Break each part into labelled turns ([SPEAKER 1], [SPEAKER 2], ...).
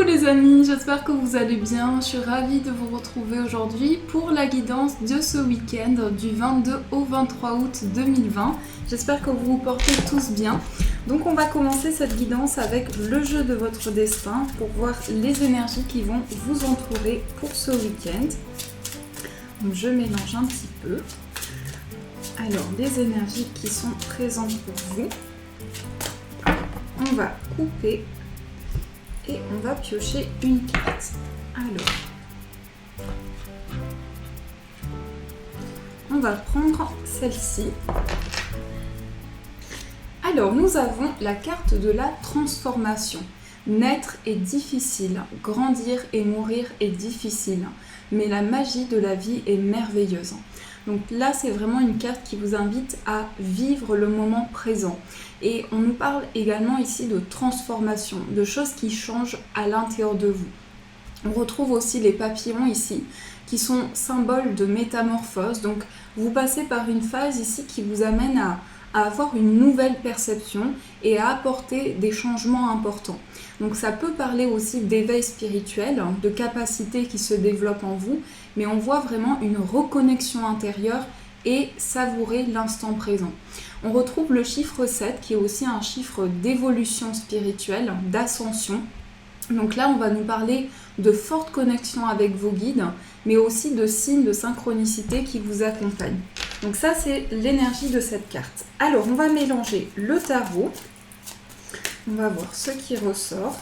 [SPEAKER 1] les amis, j'espère que vous allez bien. Je suis ravie de vous retrouver aujourd'hui pour la guidance de ce week-end du 22 au 23 août 2020. J'espère que vous vous portez tous bien. Donc on va commencer cette guidance avec le jeu de votre destin pour voir les énergies qui vont vous entourer pour ce week-end. Donc je mélange un petit peu. Alors les énergies qui sont présentes pour vous. On va couper et on va piocher une carte. Alors, on va prendre celle-ci. Alors, nous avons la carte de la transformation. Naître est difficile, grandir et mourir est difficile, mais la magie de la vie est merveilleuse. Donc là, c'est vraiment une carte qui vous invite à vivre le moment présent. Et on nous parle également ici de transformation, de choses qui changent à l'intérieur de vous. On retrouve aussi les papillons ici, qui sont symboles de métamorphose. Donc vous passez par une phase ici qui vous amène à avoir une nouvelle perception et à apporter des changements importants. Donc ça peut parler aussi d'éveil spirituel, de capacités qui se développent en vous, mais on voit vraiment une reconnexion intérieure et savourer l'instant présent. On retrouve le chiffre 7 qui est aussi un chiffre d'évolution spirituelle, d'ascension. Donc là, on va nous parler de forte connexion avec vos guides, mais aussi de signes de synchronicité qui vous accompagnent. Donc ça, c'est l'énergie de cette carte. Alors, on va mélanger le tarot. On va voir ce qui ressort.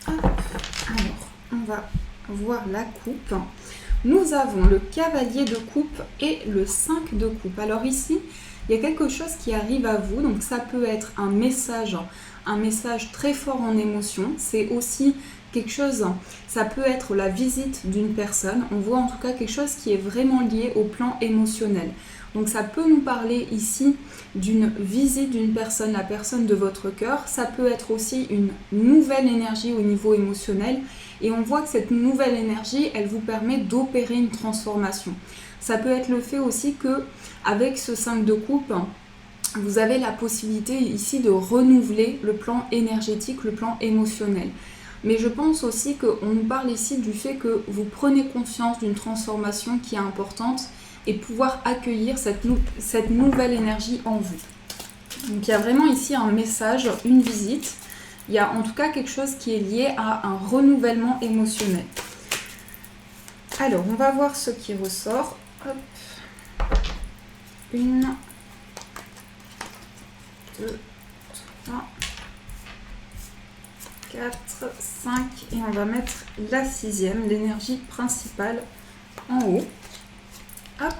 [SPEAKER 1] Alors, on va voir la coupe. Nous avons le cavalier de coupe et le 5 de coupe. Alors ici, il y a quelque chose qui arrive à vous. Donc ça peut être un message très fort en émotion. C'est aussi quelque chose, ça peut être la visite d'une personne. On voit en tout cas quelque chose qui est vraiment lié au plan émotionnel. Donc ça peut nous parler ici d'une visite d'une personne, la personne de votre cœur. Ça peut être aussi une nouvelle énergie au niveau émotionnel. Et on voit que cette nouvelle énergie, elle vous permet d'opérer une transformation. Ça peut être le fait aussi que, avec ce 5 de coupe, vous avez la possibilité ici de renouveler le plan énergétique, le plan émotionnel. Mais je pense aussi qu'on nous parle ici du fait que vous prenez conscience d'une transformation qui est importante et pouvoir accueillir cette nouvelle énergie en vous. Donc il y a vraiment ici un message, une visite. Il y a en tout cas quelque chose qui est lié à un renouvellement émotionnel. Alors, on va voir ce qui ressort. Hop. 1, 2, 3, 4, 5 et on va mettre la 6e, l'énergie principale en haut. Hop.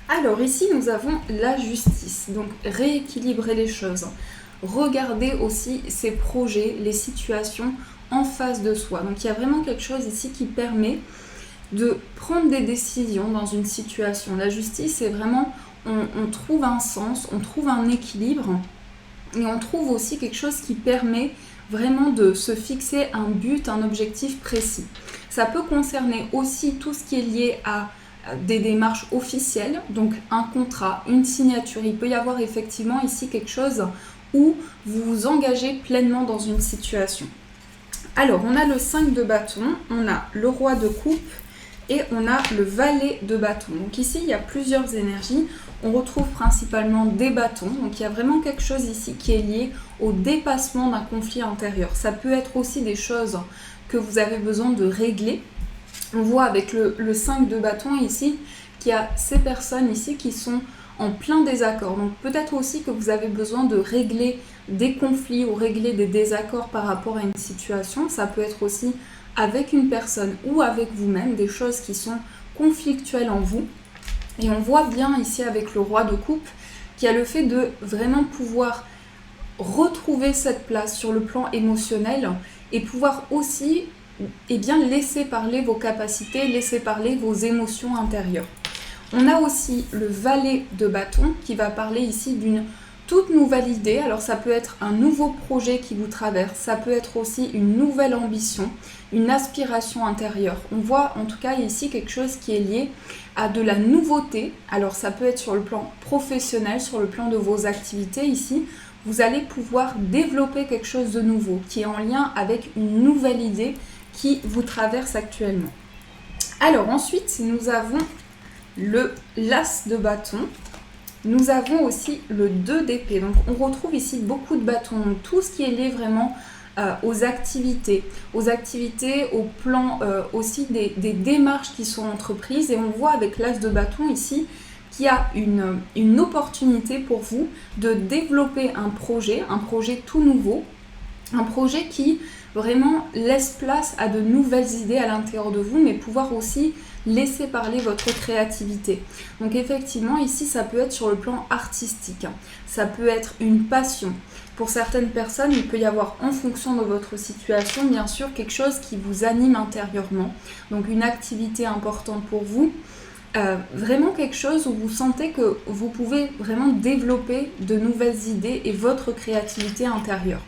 [SPEAKER 1] Alors ici nous avons la justice, donc rééquilibrer les choses. Regardez aussi ces projets, les situations en face de soi. Donc il y a vraiment quelque chose ici qui permet de prendre des décisions dans une situation. La justice, c'est vraiment, on trouve un sens, on trouve un équilibre et on trouve aussi quelque chose qui permet vraiment de se fixer un but, un objectif précis. Ça peut concerner aussi tout ce qui est lié à des démarches officielles, donc un contrat, une signature. Il peut y avoir effectivement ici quelque chose où vous vous engagez pleinement dans une situation. Alors, on a le 5 de bâton, on a le roi de coupe et on a le valet de bâton. Donc ici, il y a plusieurs énergies. On retrouve principalement des bâtons. Donc il y a vraiment quelque chose ici qui est lié au dépassement d'un conflit intérieur. Ça peut être aussi des choses que vous avez besoin de régler. On voit avec le 5 de bâton ici qu'il y a ces personnes ici qui sont en plein désaccord. Donc peut-être aussi que vous avez besoin de régler des conflits ou régler des désaccords par rapport à une situation. Ça peut être aussi avec une personne ou avec vous-même, des choses qui sont conflictuelles en vous. Et on voit bien ici avec le roi de coupe qu'il y a le fait de vraiment pouvoir retrouver cette place sur le plan émotionnel et pouvoir aussi laisser parler vos capacités, laisser parler vos émotions intérieures. On a aussi le valet de bâton qui va parler ici d'une toute nouvelle idée. Alors ça peut être un nouveau projet qui vous traverse, ça peut être aussi une nouvelle ambition, une aspiration intérieure. On voit en tout cas ici quelque chose qui est lié à de la nouveauté. Alors ça peut être sur le plan professionnel, sur le plan de vos activités ici. Vous allez pouvoir développer quelque chose de nouveau qui est en lien avec une nouvelle idée qui vous traverse actuellement. Alors ensuite, nous avons le l'as de bâton. Nous avons aussi le 2 d'épée. Donc on retrouve ici beaucoup de bâtons. Donc, tout ce qui est lié vraiment aux activités, au plan aussi des démarches qui sont entreprises. Et on voit avec l'as de bâton ici qu'il y a une opportunité pour vous de développer un projet tout nouveau, un projet qui vraiment laisse place à de nouvelles idées à l'intérieur de vous, mais pouvoir aussi laisser parler votre créativité. Donc effectivement, ici, ça peut être sur le plan artistique, ça peut être une passion. Pour certaines personnes, il peut y avoir, en fonction de votre situation, bien sûr, quelque chose qui vous anime intérieurement. Donc une activité importante pour vous, vraiment quelque chose où vous sentez que vous pouvez vraiment développer de nouvelles idées et votre créativité intérieure.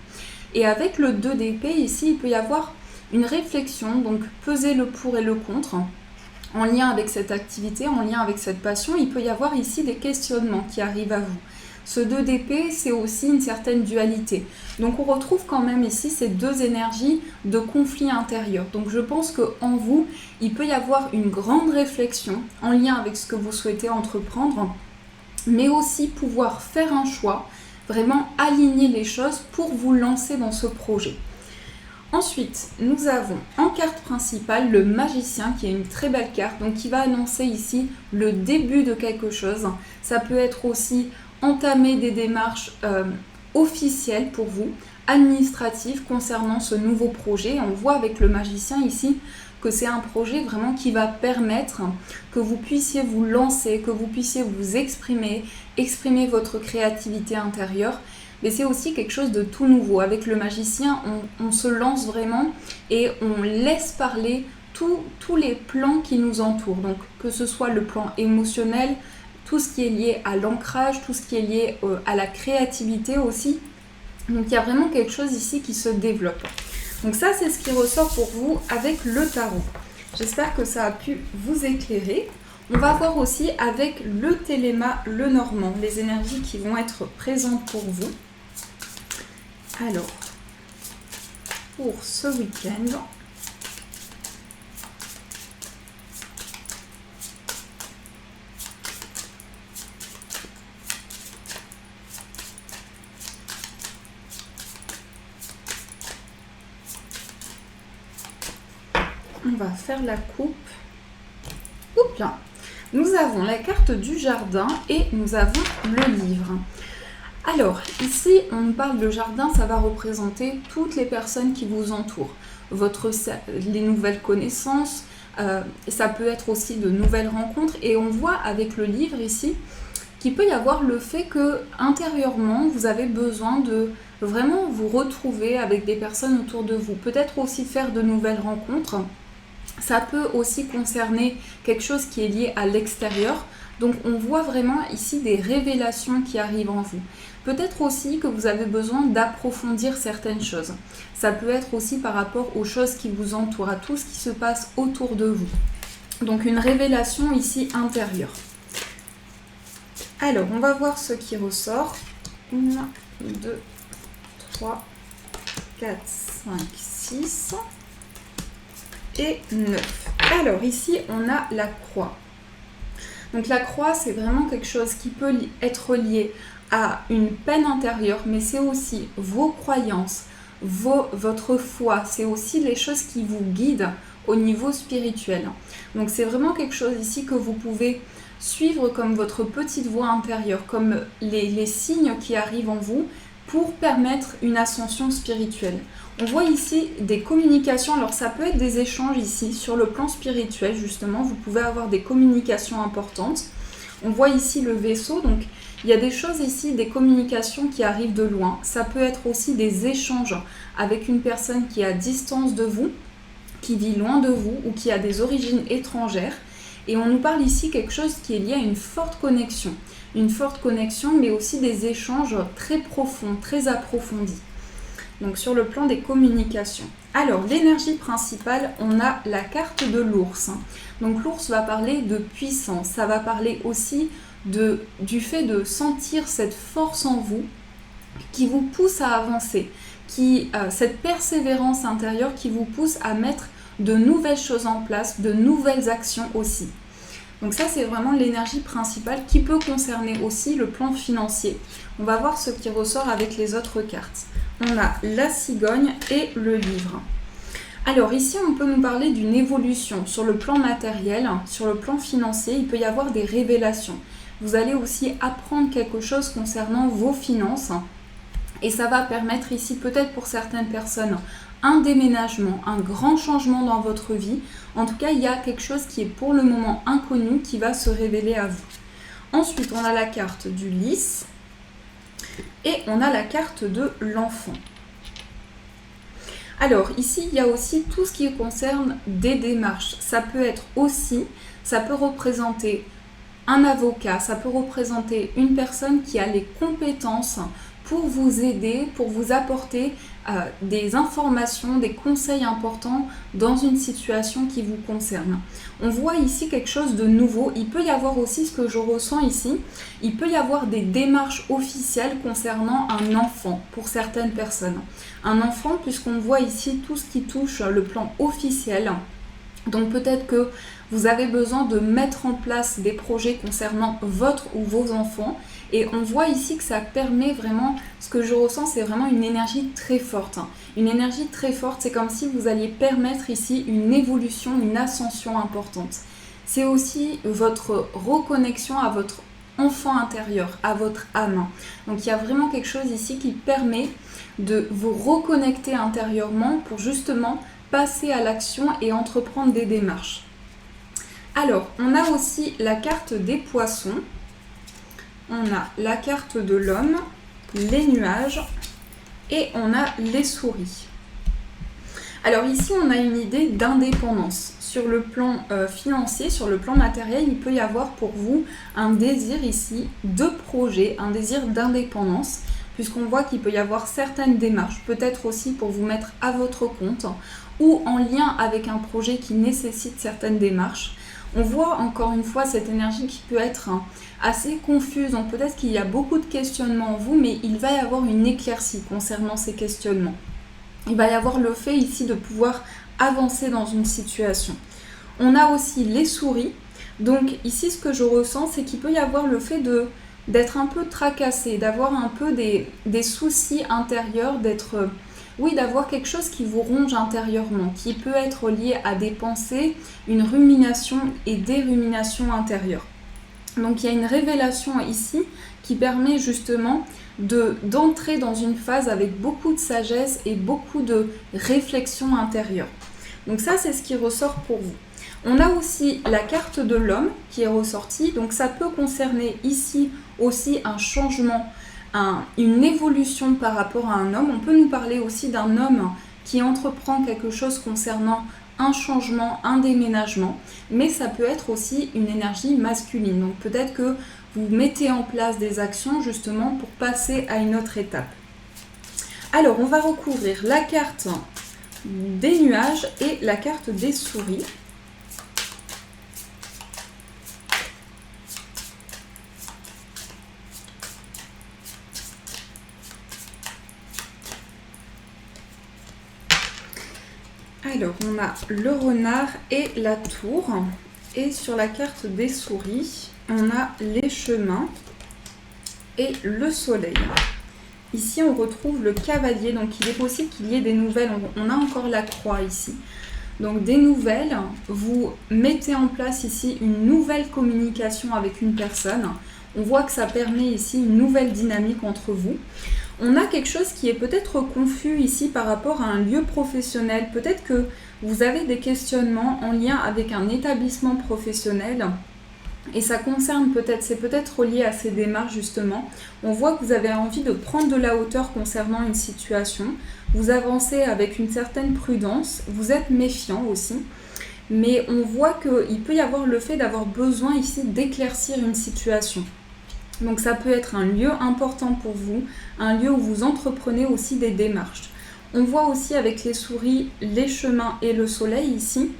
[SPEAKER 1] Et avec le 2 d'épée, ici, il peut y avoir une réflexion, donc peser le pour et le contre, en lien avec cette activité, en lien avec cette passion. Il peut y avoir ici des questionnements qui arrivent à vous. Ce 2 d'épée, c'est aussi une certaine dualité. Donc on retrouve quand même ici ces deux énergies de conflit intérieur. Donc je pense qu'en vous, il peut y avoir une grande réflexion en lien avec ce que vous souhaitez entreprendre, mais aussi pouvoir faire un choix, vraiment aligner les choses pour vous lancer dans ce projet. Ensuite, nous avons en carte principale le magicien qui est une très belle carte, donc qui va annoncer ici le début de quelque chose. Ça peut être aussi entamer des démarches officielles pour vous, administratives concernant ce nouveau projet. On voit avec le magicien ici que c'est un projet vraiment qui va permettre que vous puissiez vous lancer, que vous puissiez vous exprimer votre créativité intérieure. Mais c'est aussi quelque chose de tout nouveau. Avec le magicien, on se lance vraiment et on laisse parler tous les plans qui nous entourent. Donc que ce soit le plan émotionnel, tout ce qui est lié à l'ancrage, tout ce qui est lié à la créativité aussi. Donc il y a vraiment quelque chose ici qui se développe. Donc ça, c'est ce qui ressort pour vous avec le tarot. J'espère que ça a pu vous éclairer. On va voir aussi avec le Téléma, le Normand, les énergies qui vont être présentes pour vous. Alors, pour ce week-end, on va faire la coupe. Oups là. Nous avons la carte du jardin et nous avons le livre. Alors, ici, on nous parle de jardin, ça va représenter toutes les personnes qui vous entourent. Les nouvelles connaissances, ça peut être aussi de nouvelles rencontres. Et on voit avec le livre ici qu'il peut y avoir le fait que intérieurement, vous avez besoin de vraiment vous retrouver avec des personnes autour de vous. Peut-être aussi faire de nouvelles rencontres. Ça peut aussi concerner quelque chose qui est lié à l'extérieur. Donc on voit vraiment ici des révélations qui arrivent en vous. Peut-être aussi que vous avez besoin d'approfondir certaines choses. Ça peut être aussi par rapport aux choses qui vous entourent, à tout ce qui se passe autour de vous. Donc une révélation ici intérieure. Alors on va voir ce qui ressort. 1, 2, 3, 4, 5, 6 et 9. Alors ici on a la croix. Donc la croix, c'est vraiment quelque chose qui peut être lié à une peine intérieure, mais c'est aussi vos croyances, votre foi, c'est aussi les choses qui vous guident au niveau spirituel. Donc c'est vraiment quelque chose ici que vous pouvez suivre comme votre petite voix intérieure, comme les signes qui arrivent en vous pour permettre une ascension spirituelle. On voit ici des communications, alors ça peut être des échanges ici sur le plan spirituel justement, vous pouvez avoir des communications importantes. On voit ici le vaisseau, donc il y a des choses ici, des communications qui arrivent de loin. Ça peut être aussi des échanges avec une personne qui est à distance de vous, qui vit loin de vous ou qui a des origines étrangères. Et on nous parle ici quelque chose qui est lié à une forte connexion. Une forte connexion, mais aussi des échanges très profonds, très approfondis. Donc sur le plan des communications. Alors, l'énergie principale, on a la carte de l'ours. Donc l'ours va parler de puissance, ça va parler aussi du fait de sentir cette force en vous qui vous pousse à avancer, cette persévérance intérieure qui vous pousse à mettre de nouvelles choses en place, de nouvelles actions aussi. Donc ça, c'est vraiment l'énergie principale qui peut concerner aussi le plan financier. On va voir ce qui ressort avec les autres cartes. On a la cigogne et le livre. Alors ici, on peut nous parler d'une évolution sur le plan matériel, sur le plan financier. Il peut y avoir des révélations. Vous allez aussi apprendre quelque chose concernant vos finances. Et ça va permettre ici, peut-être pour certaines personnes, un déménagement, un grand changement dans votre vie. En tout cas, il y a quelque chose qui est pour le moment inconnu qui va se révéler à vous. Ensuite, on a la carte du lys et on a la carte de l'enfant. Alors ici, il y a aussi tout ce qui concerne des démarches. Ça peut représenter un avocat, ça peut représenter une personne qui a les compétences pour vous aider, pour vous apporter des informations, des conseils importants dans une situation qui vous concerne. On voit ici quelque chose de nouveau. Il peut y avoir aussi ce que je ressens ici. Il peut y avoir des démarches officielles concernant un enfant pour certaines personnes. Un enfant, puisqu'on voit ici tout ce qui touche le plan officiel. Donc peut-être que vous avez besoin de mettre en place des projets concernant votre ou vos enfants. Et on voit ici que ça permet vraiment, ce que je ressens, c'est vraiment une énergie très forte. Une énergie très forte, c'est comme si vous alliez permettre ici une évolution, une ascension importante. C'est aussi votre reconnexion à votre enfant intérieur, à votre âme. Donc il y a vraiment quelque chose ici qui permet de vous reconnecter intérieurement pour justement passer à l'action et entreprendre des démarches. Alors, on a aussi la carte des poissons. On a la carte de l'homme, les nuages et on a les souris. Alors ici, on a une idée d'indépendance. Sur le plan financier, sur le plan matériel, il peut y avoir pour vous un désir ici de projet, un désir d'indépendance, puisqu'on voit qu'il peut y avoir certaines démarches, peut-être aussi pour vous mettre à votre compte ou en lien avec un projet qui nécessite certaines démarches. On voit encore une fois cette énergie qui peut être assez confuse, donc peut-être qu'il y a beaucoup de questionnements en vous, mais il va y avoir une éclaircie concernant ces questionnements. Il va y avoir le fait ici de pouvoir avancer dans une situation. On a aussi les souris, donc ici ce que je ressens, c'est qu'il peut y avoir le fait d'être un peu tracassé, d'avoir un peu des soucis intérieurs, d'avoir quelque chose qui vous ronge intérieurement, qui peut être lié à des pensées, une rumination et des ruminations intérieures. Donc il y a une révélation ici qui permet justement d'entrer dans une phase avec beaucoup de sagesse et beaucoup de réflexion intérieure. Donc ça, c'est ce qui ressort pour vous. On a aussi la carte de l'homme qui est ressortie, donc ça peut concerner ici aussi un changement, une évolution par rapport à un homme. On peut nous parler aussi d'un homme qui entreprend quelque chose concernant un changement, un déménagement, mais ça peut être aussi une énergie masculine. Donc peut-être que vous mettez en place des actions justement pour passer à une autre étape. Alors on va recouvrir la carte des nuages et la carte des souris. Alors, on a le renard et la tour. Et sur la carte des souris, on a les chemins et le soleil. Ici, on retrouve le cavalier. Donc, il est possible qu'il y ait des nouvelles. On a encore la croix ici. Donc, des nouvelles. Vous mettez en place ici une nouvelle communication avec une personne. On voit que ça permet ici une nouvelle dynamique entre vous. On a quelque chose qui est peut-être confus ici par rapport à un lieu professionnel. Peut-être que vous avez des questionnements en lien avec un établissement professionnel et ça concerne c'est peut-être lié à ces démarches justement. On voit que vous avez envie de prendre de la hauteur concernant une situation. Vous avancez avec une certaine prudence, vous êtes méfiant aussi. mais on voit qu'il peut y avoir le fait d'avoir besoin ici d'éclaircir une situation. Donc ça peut être un lieu important pour vous, un lieu où vous entreprenez aussi des démarches. On voit aussi avec les souris, les chemins et le soleil ici,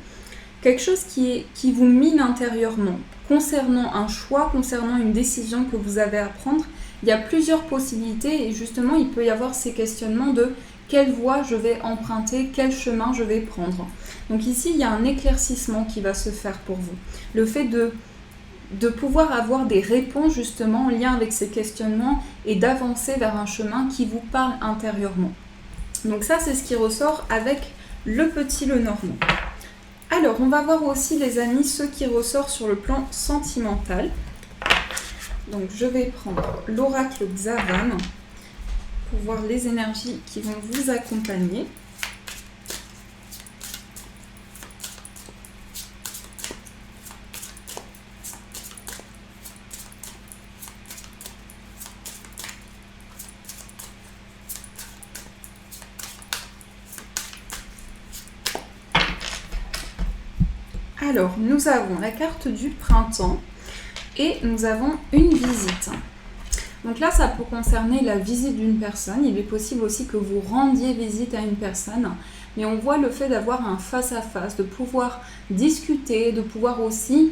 [SPEAKER 1] quelque chose qui vous mine intérieurement. Concernant un choix, concernant une décision que vous avez à prendre, il y a plusieurs possibilités et justement il peut y avoir ces questionnements de quelle voie je vais emprunter, quel chemin je vais prendre. Donc ici il y a un éclaircissement qui va se faire pour vous. Le fait de pouvoir avoir des réponses justement en lien avec ces questionnements et d'avancer vers un chemin qui vous parle intérieurement. Donc ça c'est ce qui ressort avec le petit Lenormand. Alors on va voir aussi les amis ce qui ressort sur le plan sentimental. Donc je vais prendre l'oracle Xavan pour voir les énergies qui vont vous accompagner. Alors, nous avons la carte du printemps et nous avons une visite. Donc là, ça peut concerner la visite d'une personne. Il est possible aussi que vous rendiez visite à une personne. Mais on voit le fait d'avoir un face-à-face, de pouvoir discuter, de pouvoir aussi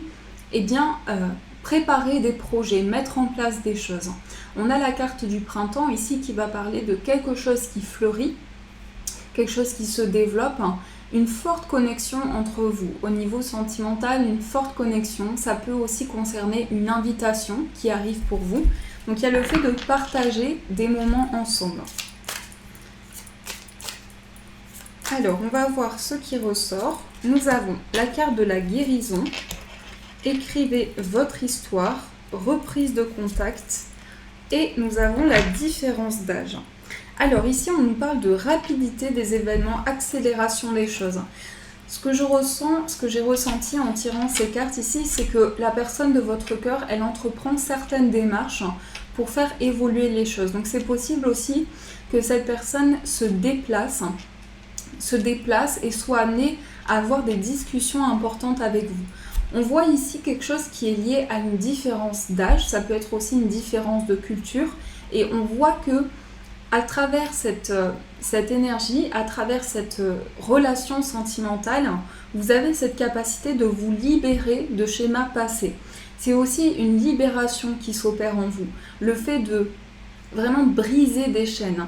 [SPEAKER 1] préparer des projets, mettre en place des choses. On a la carte du printemps ici qui va parler de quelque chose qui fleurit, quelque chose qui se développe, une forte connexion entre vous. Au niveau sentimental, une forte connexion. Ça peut aussi concerner une invitation qui arrive pour vous. Donc il y a le fait de partager des moments ensemble. Alors, on va voir ce qui ressort. Nous avons la carte de la guérison. Écrivez votre histoire, reprise de contact. Et nous avons la différence d'âge. Alors ici, on nous parle de rapidité des événements, accélération des choses. Ce que je ressens, ce que j'ai ressenti en tirant ces cartes ici, c'est que la personne de votre cœur, elle entreprend certaines démarches pour faire évoluer les choses. Donc c'est possible aussi que cette personne se déplace et soit amenée à avoir des discussions importantes avec vous. On voit ici quelque chose qui est lié à une différence d'âge, ça peut être aussi une différence de culture, et on voit que à travers cette énergie, à travers cette relation sentimentale, vous avez cette capacité de vous libérer de schémas passés. C'est aussi une libération qui s'opère en vous. Le fait de vraiment briser des chaînes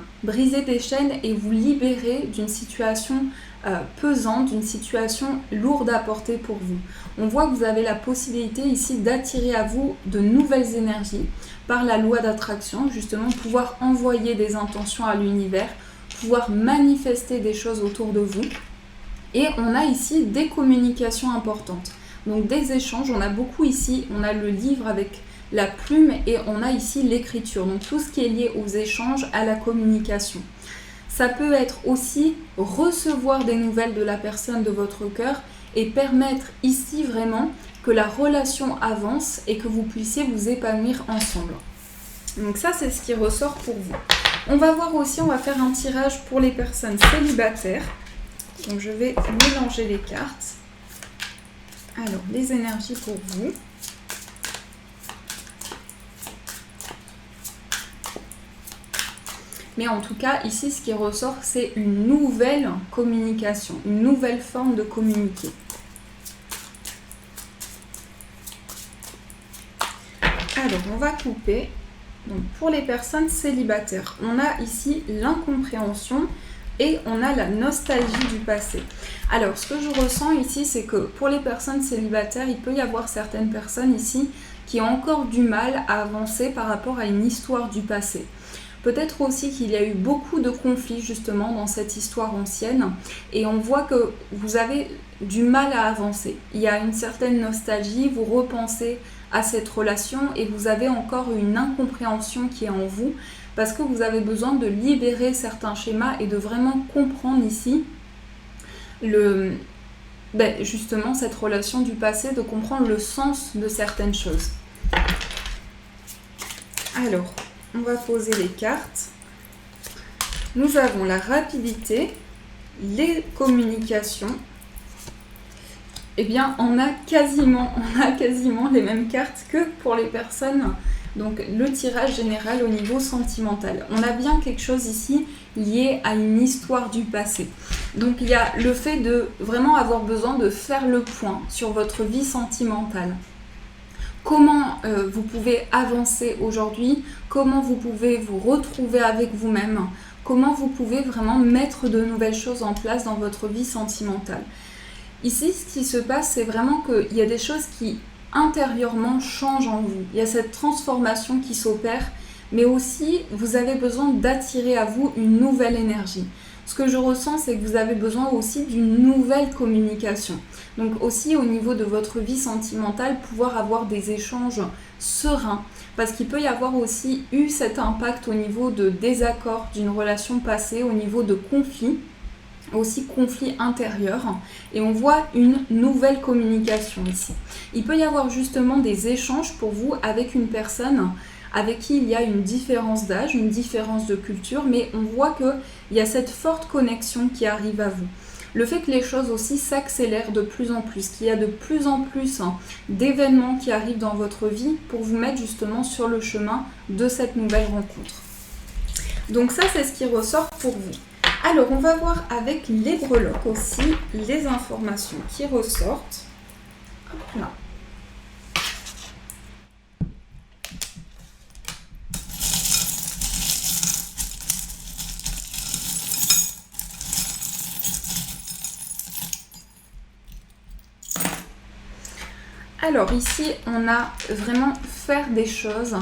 [SPEAKER 1] et vous libérer d'une situation pesante, d'une situation lourde à porter pour vous. On voit que vous avez la possibilité ici d'attirer à vous de nouvelles énergies par la loi d'attraction, justement pouvoir envoyer des intentions à l'univers, pouvoir manifester des choses autour de vous. Et on a ici des communications importantes. Donc des échanges, on a beaucoup ici, on a le livre avec la plume et on a ici l'écriture. Donc tout ce qui est lié aux échanges, à la communication. Ça peut être aussi recevoir des nouvelles de la personne de votre cœur et permettre ici vraiment que la relation avance et que vous puissiez vous épanouir ensemble. Donc ça, c'est ce qui ressort pour vous. On va voir aussi, on va faire un tirage pour les personnes célibataires. Donc je vais mélanger les cartes. Alors, les énergies pour vous. Mais en tout cas, ici, ce qui ressort, c'est une nouvelle communication, une nouvelle forme de communiquer. Alors, on va couper. Donc, pour les personnes célibataires, on a ici l'incompréhension et on a la nostalgie du passé. Alors, ce que je ressens ici, c'est que pour les personnes célibataires, il peut y avoir certaines personnes ici qui ont encore du mal à avancer par rapport à une histoire du passé. Peut-être aussi qu'il y a eu beaucoup de conflits justement dans cette histoire ancienne et on voit que vous avez du mal à avancer. Il y a une certaine nostalgie, vous repensez à cette relation et vous avez encore une incompréhension qui est en vous parce que vous avez besoin de libérer certains schémas et de vraiment comprendre ici justement cette relation du passé, de comprendre le sens de certaines choses. Alors, on va poser les cartes. Nous avons la rapidité, les communications eh bien on a quasiment les mêmes cartes que pour les personnes. Donc le tirage général au niveau sentimental. On a bien quelque chose ici lié à une histoire du passé. Donc il y a le fait de vraiment avoir besoin de faire le point sur votre vie sentimentale. Comment vous pouvez avancer aujourd'hui, comment vous pouvez vous retrouver avec vous-même, comment vous pouvez vraiment mettre de nouvelles choses en place dans votre vie sentimentale. Ici, ce qui se passe, c'est vraiment qu'il y a des choses qui intérieurement changent en vous. Il y a cette transformation qui s'opère, mais aussi vous avez besoin d'attirer à vous une nouvelle énergie. Ce que je ressens, c'est que vous avez besoin aussi d'une nouvelle communication. Donc aussi au niveau de votre vie sentimentale, pouvoir avoir des échanges sereins. Parce qu'il peut y avoir aussi eu cet impact au niveau de désaccord d'une relation passée, au niveau de conflits, aussi conflit intérieur, et on voit une nouvelle communication ici. Il peut y avoir justement des échanges pour vous avec une personne avec qui il y a une différence d'âge, une différence de culture, mais on voit qu'il y a cette forte connexion qui arrive à vous. Le fait que les choses aussi s'accélèrent de plus en plus, qu'il y a de plus en plus d'événements qui arrivent dans votre vie pour vous mettre justement sur le chemin de cette nouvelle rencontre. Donc ça, c'est ce qui ressort pour vous. Alors, on va voir avec les breloques aussi les informations qui ressortent. Hop là. Alors ici, on a vraiment faire des choses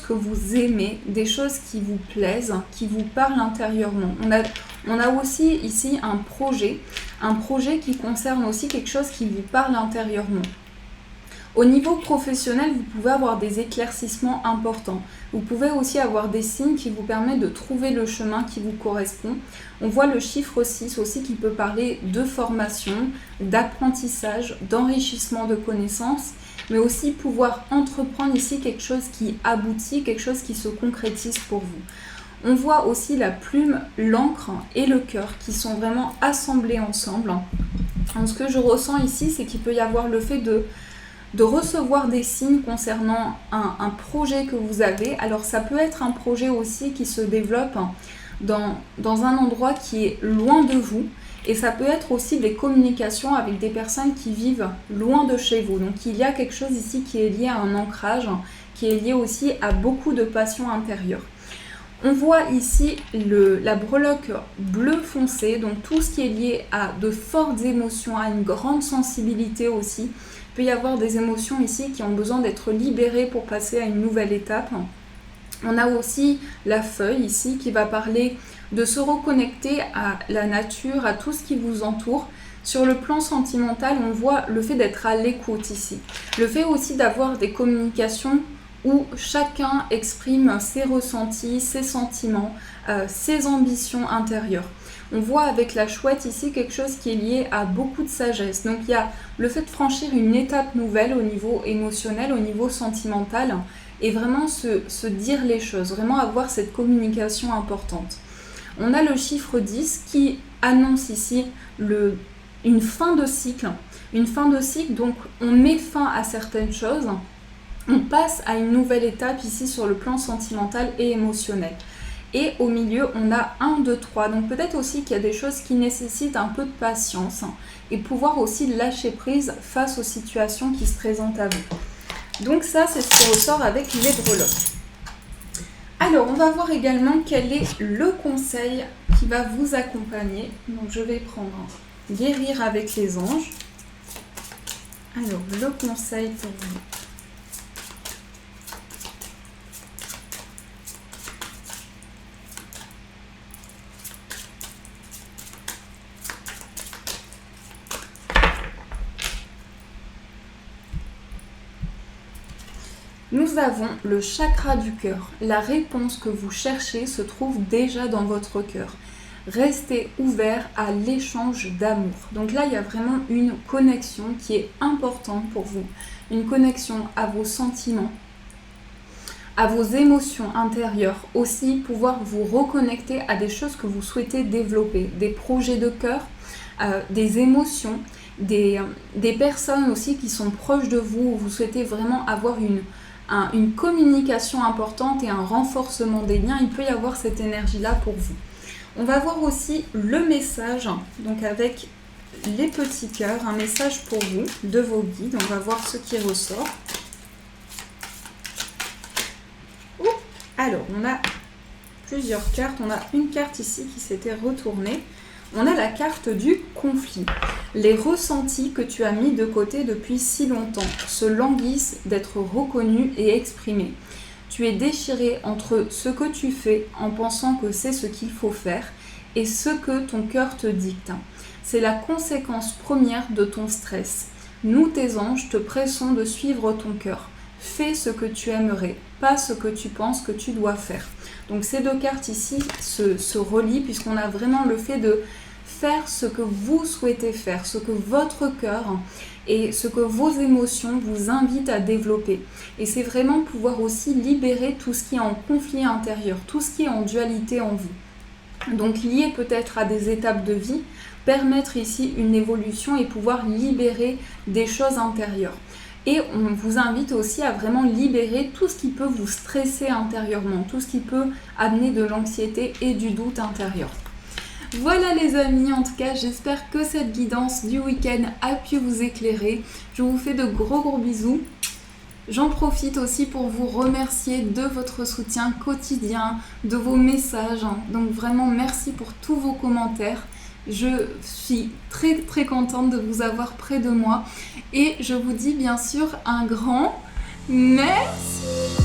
[SPEAKER 1] que vous aimez, des choses qui vous plaisent, qui vous parlent intérieurement. On a aussi ici un projet qui concerne aussi quelque chose qui vous parle intérieurement. Au niveau professionnel, vous pouvez avoir des éclaircissements importants. Vous pouvez aussi avoir des signes qui vous permettent de trouver le chemin qui vous correspond. On voit le chiffre 6 aussi qui peut parler de formation, d'apprentissage, d'enrichissement de connaissances, mais aussi pouvoir entreprendre ici quelque chose qui aboutit, quelque chose qui se concrétise pour vous. On voit aussi la plume, l'encre et le cœur qui sont vraiment assemblés ensemble. Donc, ce que je ressens ici, c'est qu'il peut y avoir le fait de recevoir des signes concernant un projet que vous avez. Alors ça peut être un projet aussi qui se développe dans un endroit qui est loin de vous, et ça peut être aussi des communications avec des personnes qui vivent loin de chez vous. Donc il y a quelque chose ici qui est lié à un ancrage, qui est lié aussi à beaucoup de passion intérieure. On voit ici la breloque bleu foncé, donc tout ce qui est lié à de fortes émotions, à une grande sensibilité aussi. Il peut y avoir des émotions ici qui ont besoin d'être libérées pour passer à une nouvelle étape. On a aussi la feuille ici qui va parler de se reconnecter à la nature, à tout ce qui vous entoure. Sur le plan sentimental, on voit le fait d'être à l'écoute ici. Le fait aussi d'avoir des communications où chacun exprime ses ressentis, ses sentiments, ses ambitions intérieures. On voit avec la chouette ici quelque chose qui est lié à beaucoup de sagesse. Donc il y a le fait de franchir une étape nouvelle au niveau émotionnel, au niveau sentimental, et vraiment se dire les choses, vraiment avoir cette communication importante. On a le chiffre 10 qui annonce ici une fin de cycle. Une fin de cycle, donc on met fin à certaines choses, on passe à une nouvelle étape ici sur le plan sentimental et émotionnel. Et au milieu, on a 1, 2, 3. Donc peut-être aussi qu'il y a des choses qui nécessitent un peu de patience et pouvoir aussi lâcher prise face aux situations qui se présentent à vous. Donc ça, c'est ce qui ressort avec les breloques. Alors, on va voir également quel est le conseil qui va vous accompagner. Donc je vais prendre Guérir avec les anges. Alors, le conseil pour vous. Nous avons le chakra du cœur. La réponse que vous cherchez se trouve déjà dans votre cœur. Restez ouvert à l'échange d'amour. Donc là, il y a vraiment une connexion qui est importante pour vous. Une connexion à vos sentiments, à vos émotions intérieures. Aussi, pouvoir vous reconnecter à des choses que vous souhaitez développer. Des projets de cœur, des émotions. des personnes aussi qui sont proches de vous, où vous souhaitez vraiment avoir une communication importante et un renforcement des liens, il peut y avoir cette énergie-là pour vous. On va voir aussi le message, donc avec les petits cœurs, un message pour vous, de vos guides. On va voir ce qui ressort. Alors, on a plusieurs cartes. On a une carte ici qui s'était retournée. On a la carte du conflit. Les ressentis que tu as mis de côté depuis si longtemps se languissent d'être reconnus et exprimés. Tu es déchiré entre ce que tu fais en pensant que c'est ce qu'il faut faire et ce que ton cœur te dicte. C'est la conséquence première de ton stress. Nous, tes anges, te pressons de suivre ton cœur. Fais ce que tu aimerais, pas ce que tu penses que tu dois faire. Donc ces deux cartes ici se relient puisqu'on a vraiment le fait de faire ce que vous souhaitez faire, ce que votre cœur et ce que vos émotions vous invitent à développer. Et c'est vraiment pouvoir aussi libérer tout ce qui est en conflit intérieur, tout ce qui est en dualité en vous. Donc lié peut-être à des étapes de vie, permettre ici une évolution et pouvoir libérer des choses intérieures. Et on vous invite aussi à vraiment libérer tout ce qui peut vous stresser intérieurement, tout ce qui peut amener de l'anxiété et du doute intérieur. Voilà les amis, en tout cas j'espère que cette guidance du week-end a pu vous éclairer. Je vous fais de gros bisous. J'en profite aussi pour vous remercier de votre soutien quotidien, de vos messages. Donc vraiment merci pour tous vos commentaires. Je suis très contente de vous avoir près de moi. Et je vous dis bien sûr un grand merci.